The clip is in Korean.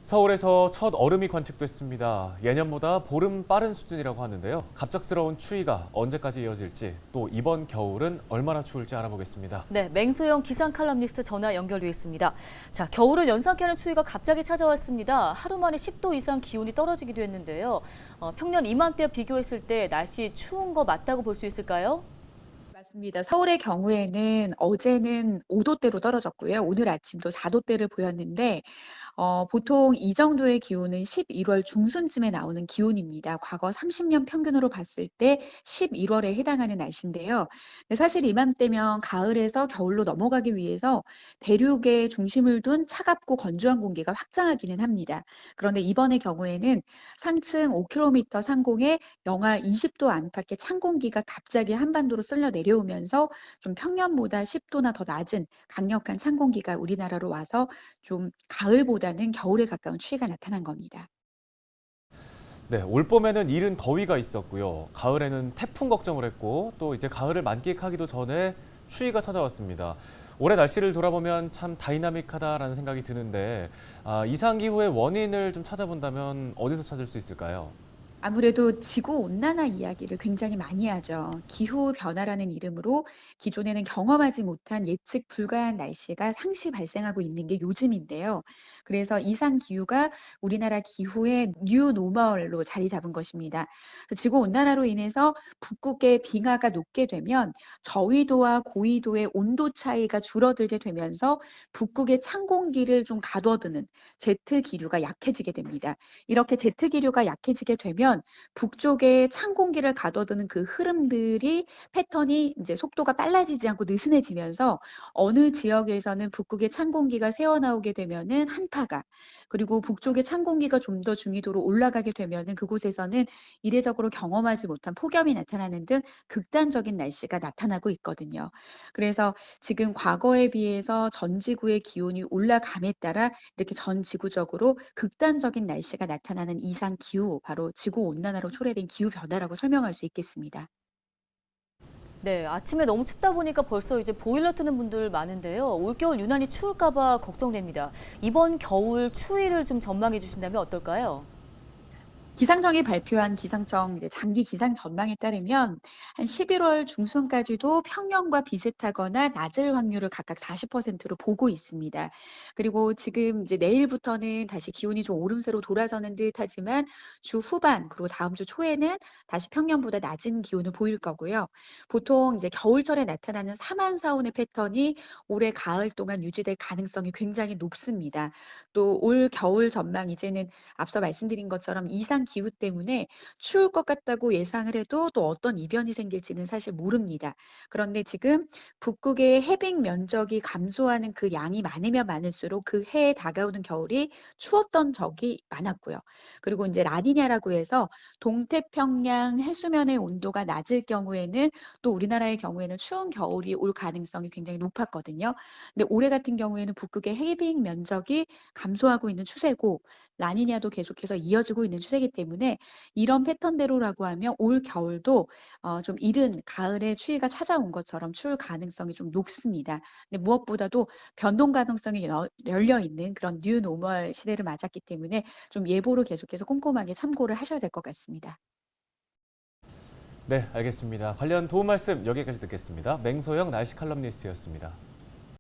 서울에서 첫 얼음이 관측됐습니다. 예년보다 보름 빠른 수준이라고 하는데요. 갑작스러운 추위가 언제까지 이어질지 또 이번 겨울은 얼마나 추울지 알아보겠습니다. 네, 맹소영 기상 칼럼니스트 전화 연결돼 있습니다. 자, 겨울을 연상케 하는 추위가 갑자기 찾아왔습니다. 하루 만에 10도 이상 기온이 떨어지기도 했는데요. 평년 이맘때와 비교했을 때 날씨 추운 거 맞다고 볼 수 있을까요? 맞습니다. 서울의 경우에는 어제는 5도대로 떨어졌고요. 오늘 아침도 4도대를 보였는데 보통 이 정도의 기온은 11월 중순쯤에 나오는 기온입니다. 과거 30년 평균으로 봤을 때 11월에 해당하는 날씨인데요. 근데 사실 이맘때면 가을에서 겨울로 넘어가기 위해서 대륙에 중심을 둔 차갑고 건조한 공기가 확장하기는 합니다. 그런데 이번의 경우에는 상층 5km 상공에 영하 20도 안팎의 찬 공기가 갑자기 한반도로 쓸려 내려오면서 좀 평년보다 10도나 더 낮은 강력한 찬 공기가 우리나라로 와서 좀 가을보다는 겨울에 가까운 추위가 나타난 겁니다. 네, 올 봄에는 이른 더위가 있었고요. 가을에는 태풍 걱정을 했고 또 이제 가을을 만끽하기도 전에 추위가 찾아왔습니다. 올해 날씨를 돌아보면 참 다이나믹하다라는 생각이 드는데 이상 기후의 원인을 좀 찾아본다면 어디서 찾을 수 있을까요? 아무래도 지구 온난화 이야기를 굉장히 많이 하죠. 기후 변화라는 이름으로 기존에는 경험하지 못한 예측 불가한 날씨가 상시 발생하고 있는 게 요즘인데요. 그래서 이상 기후가 우리나라 기후의 뉴 노멀로 자리 잡은 것입니다. 지구 온난화로 인해서 북극의 빙하가 녹게 되면 저위도와 고위도의 온도 차이가 줄어들게 되면서 북극의 찬 공기를 좀 가둬두는 제트 기류가 약해지게 됩니다. 이렇게 제트 기류가 약해지게 되면 북쪽에 찬 공기를 가둬두는 그 흐름들이 패턴이 이제 속도가 빨라지지 않고 느슨해지면서 어느 지역에서는 북극의 찬 공기가 새어나오게 되면은 한파가, 그리고 북쪽의 찬 공기가 좀 더 중위도로 올라가게 되면은 그곳에서는 이례적으로 경험하지 못한 폭염이 나타나는 등 극단적인 날씨가 나타나고 있거든요. 그래서 지금 과거에 비해서 전 지구의 기온이 올라감에 따라 이렇게 전 지구적으로 극단적인 날씨가 나타나는 이상 기후, 바로 지구 온난화로 초래된 기후 변화라고 설명할 수 있겠습니다. 네, 아침에 너무 춥다 보니까 벌써 이제 보일러 트는 분들 많은데요. 올겨울 유난히 추울까 봐 걱정됩니다. 이번 겨울 추위를 좀 전망해 주신다면 어떨까요? 기상청이 발표한 기상청 이제 장기 기상 전망에 따르면 한 11월 중순까지도 평년과 비슷하거나 낮을 확률을 각각 40%로 보고 있습니다. 그리고 지금 이제 내일부터는 다시 기온이 좀 오름세로 돌아서는 듯하지만 주 후반 그리고 다음 주 초에는 다시 평년보다 낮은 기온을 보일 거고요. 보통 이제 겨울철에 나타나는 사만사온의 패턴이 올해 가을 동안 유지될 가능성이 굉장히 높습니다. 또 올 겨울 전망 이제는 앞서 말씀드린 것처럼 이상 기후 때문에 추울 것 같다고 예상을 해도 또 어떤 이변이 생길지는 사실 모릅니다. 그런데 지금 북극의 해빙 면적이 감소하는 그 양이 많으면 많을수록 그 해에 다가오는 겨울이 추웠던 적이 많았고요. 그리고 이제 라니냐라고 해서 동태평양 해수면의 온도가 낮을 경우에는 또 우리나라의 경우에는 추운 겨울이 올 가능성이 굉장히 높았거든요. 근데 올해 같은 경우에는 북극의 해빙 면적이 감소하고 있는 추세고 라니냐도 계속해서 이어지고 있는 추세이기 때문에 이런 패턴대로라고 하면 올 겨울도 좀 이른 가을에 추위가 찾아온 것처럼 추울 가능성이 좀 높습니다. 근데 무엇보다도 변동 가능성이 열려 있는 그런 뉴 노멀 시대를 맞았기 때문에 좀 예보를 계속해서 꼼꼼하게 참고를 하셔야 될 것 같습니다. 네, 알겠습니다. 관련 도움 말씀 여기까지 듣겠습니다. 맹소영 날씨 칼럼니스트였습니다.